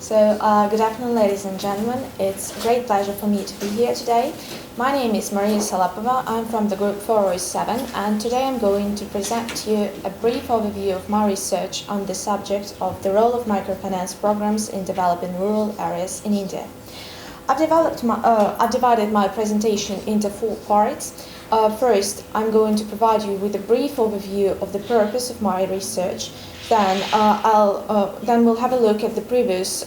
Good afternoon, ladies and gentlemen. It's a great pleasure for me to be here today. My name is Maria Salapova. I'm from the group 407, and today I'm going to present to you a brief overview of my research on the subject of the role of microfinance programs in developing rural areas in India. I've divided my presentation into 4 parts. First, I'm going to provide you with a brief overview of the purpose of my research. Then we'll have a look at the previous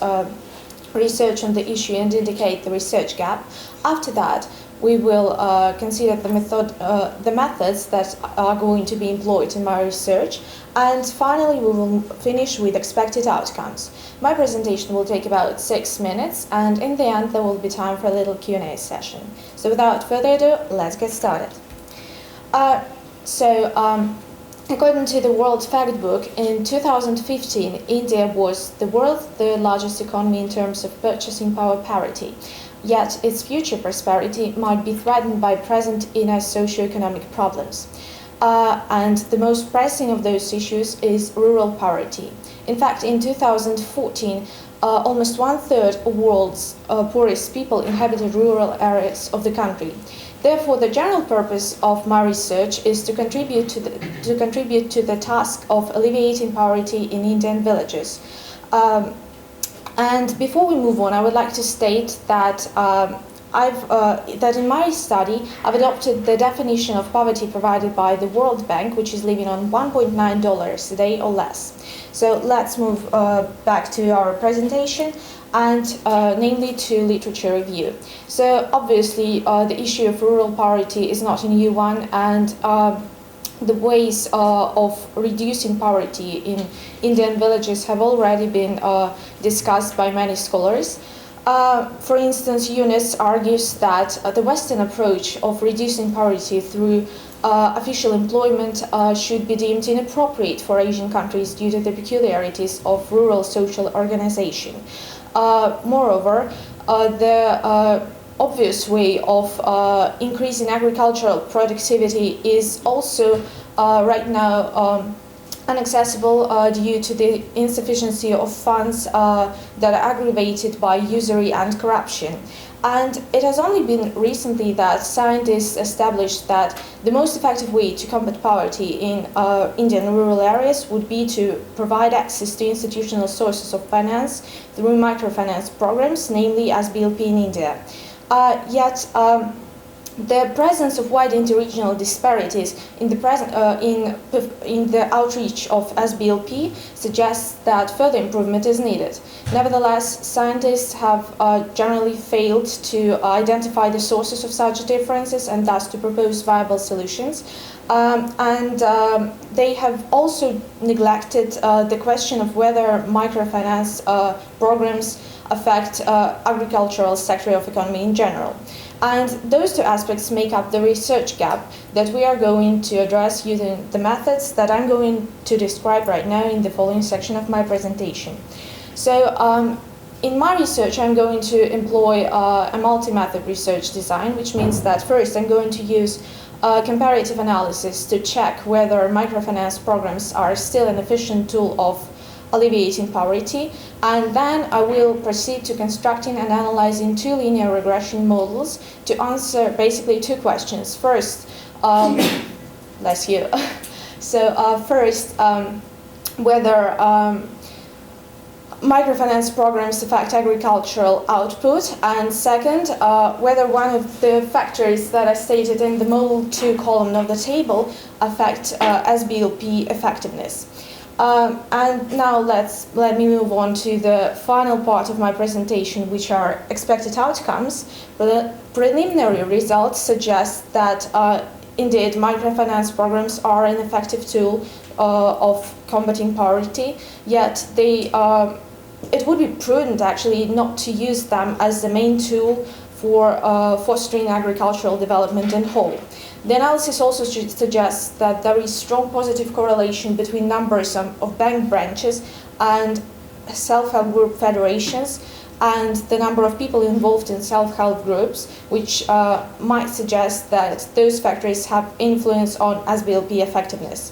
research on the issue and indicate the research gap. After that, we will consider the methods that are going to be employed in my research. And finally, we will finish with expected outcomes. My presentation will take about 6 minutes, and in the end, there will be time for a little Q&A session. So without further ado, let's get started. According to the World Factbook, in 2015, India was the world's third largest economy in terms of purchasing power parity. Yet its future prosperity might be threatened by present inner socio-economic problems. And the most pressing of those issues is rural poverty. In fact, in 2014, almost 1/3 of the world's poorest people inhabited rural areas of the country. Therefore, the general purpose of my research is to contribute to the task of alleviating poverty in Indian villages. And before we move on, I would like to state that that in my study, I've adopted the definition of poverty provided by the World Bank, which is living on $1.9 a day or less. So let's move back to our presentation, and namely to literature review. So obviously, the issue of rural poverty is not a new one, and the ways of reducing poverty in Indian villages have already been discussed by many scholars. For instance, Yunus argues that the Western approach of reducing poverty through official employment should be deemed inappropriate for Asian countries due to the peculiarities of rural social organization. Moreover, the obvious way of increasing agricultural productivity is also right now inaccessible due to the insufficiency of funds that are aggravated by usury and corruption. And it has only been recently that scientists established that the most effective way to combat poverty in Indian rural areas would be to provide access to institutional sources of finance through microfinance programs, namely SBLP in India. Yet, the presence of wide interregional disparities in the outreach of SBLP suggests that further improvement is needed. Nevertheless, scientists have generally failed to identify the sources of such differences and thus to propose viable solutions. They have also neglected the question of whether microfinance programs affect agricultural sector of economy in general. And those 2 aspects make up the research gap that we are going to address using the methods that I'm going to describe right now in the following section of my presentation. So in my research, I'm going to employ a multi-method research design, which means that first I'm going to use comparative analysis to check whether microfinance programs are still an efficient tool of alleviating poverty, and then I will proceed to constructing and analyzing 2 linear regression models to answer basically 2 questions. First, bless you. So first, whether microfinance programs affect agricultural output, and second, whether one of the factors that I stated in the Model 2 column of the table affect SBLP effectiveness. And now let me move on to the final part of my presentation, which are expected outcomes. The preliminary results suggest that indeed microfinance programs are an effective tool of combating poverty, yet it would be prudent actually not to use them as the main tool for fostering agricultural development in whole. The analysis also suggests that there is strong positive correlation between numbers of bank branches and self-help group federations and the number of people involved in self-help groups, which might suggest that those factors have influence on SBLP effectiveness.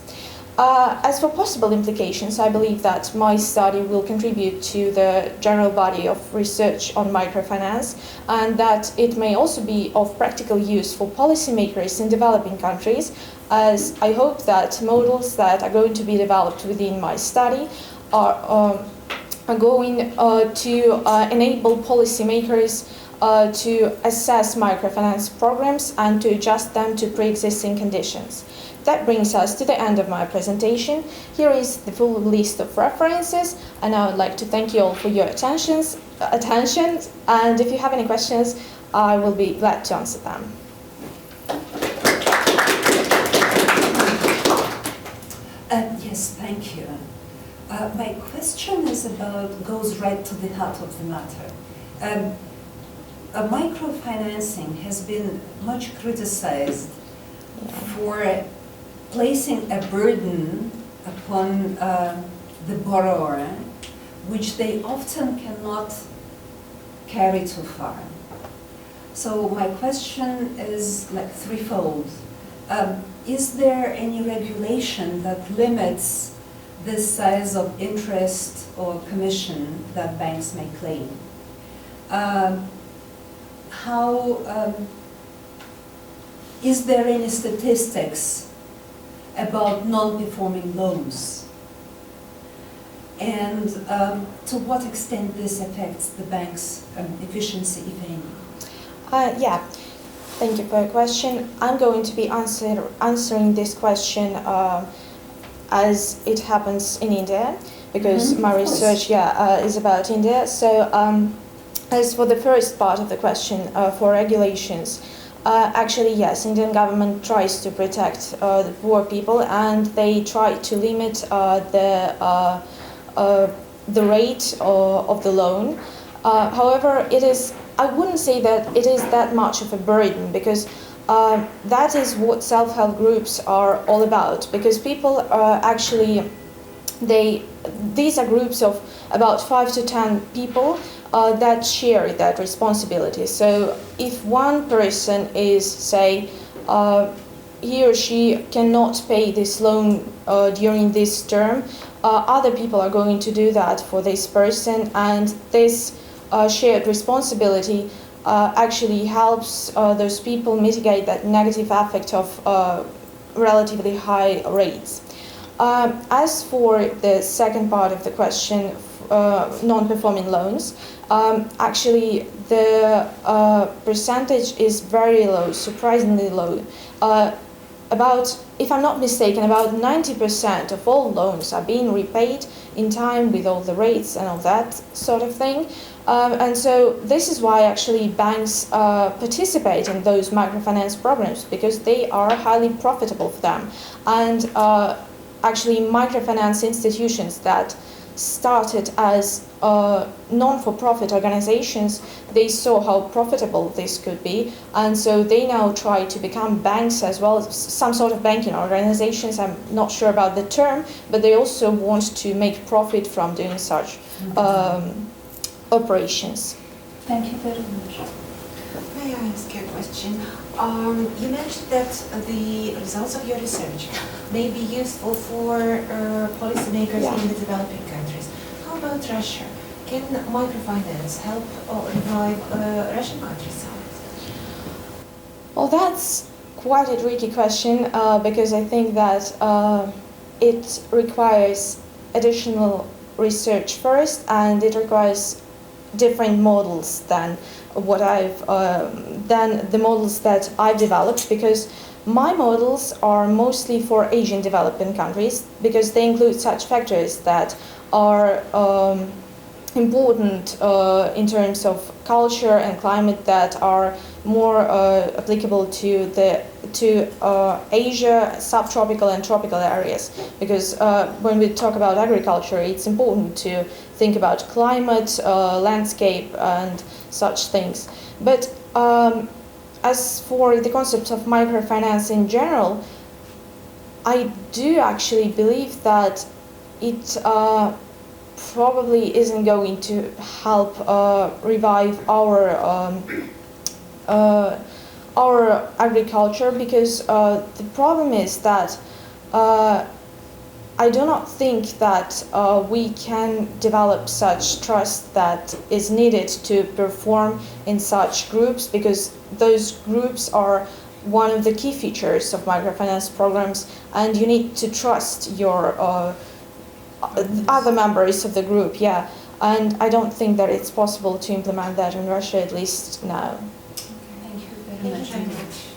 As for possible implications, I believe that my study will contribute to the general body of research on microfinance, and that it may also be of practical use for policymakers in developing countries, as I hope that models that are going to be developed within my study are going to enable policymakers to assess microfinance programs and to adjust them to pre-existing conditions. That brings us to the end of my presentation. Here is the full list of references, and I would like to thank you all for your attention, and if you have any questions, I will be glad to answer them. Yes, thank you. My question goes right to the heart of the matter. Microfinancing has been much criticized for placing a burden upon the borrower, which they often cannot carry too far. So my question is like threefold. Is there any regulation that limits the size of interest or commission that banks may claim? Is there any statistics about non-performing loans? And to what extent this affects the bank's efficiency, if any? Yeah, thank you for your question. I'm going to be answering this question as it happens in India, because my research is about India. So as for the first part of the question, for regulations, actually yes, Indian government tries to protect the poor people, and they try to limit the rate of the loan. However, I wouldn't say that it is that much of a burden, because that is what self-help groups are all about, because people these are groups of about 5 to 10 people that share that responsibility. So if one person is, say, he or she cannot pay this loan during this term, other people are going to do that for this person, and this shared responsibility actually helps those people mitigate that negative effect of relatively high rates. As for the second part of the question, non-performing loans, actually the percentage is very low, surprisingly low. If I'm not mistaken, about 90% of all loans are being repaid in time with all the rates and all that sort of thing. And so this is why actually banks participate in those microfinance programs, because they are highly profitable for them. And actually microfinance institutions that started as non-for-profit organizations, they saw how profitable this could be, and so they now try to become banks as well, some sort of banking organizations. I'm not sure about the term, but they also want to make profit from doing such operations. Thank you very much. May I ask you a question? You mentioned that the results of your research may be useful for policymakers in the developing countries. How about Russia? Can microfinance help revive Russian countryside? Well, that's quite a tricky question, because I think that it requires additional research first, and it requires different models than the models that I've developed, because my models are mostly for Asian developing countries, because they include such factors that are important in terms of culture and climate, that are more applicable to Asia, subtropical and tropical areas. Because when we talk about agriculture, it's important to think about climate, landscape, and such things. But as for the concept of microfinance in general, I do actually believe that it probably isn't going to help revive our agriculture, because the problem is that I do not think that we can develop such trust that is needed to perform in such groups, because those groups are one of the key features of microfinance programs, and you need to trust your other members of the group, yeah. And I don't think that it's possible to implement that in Russia, at least now. Thank you very Thank you much. very much.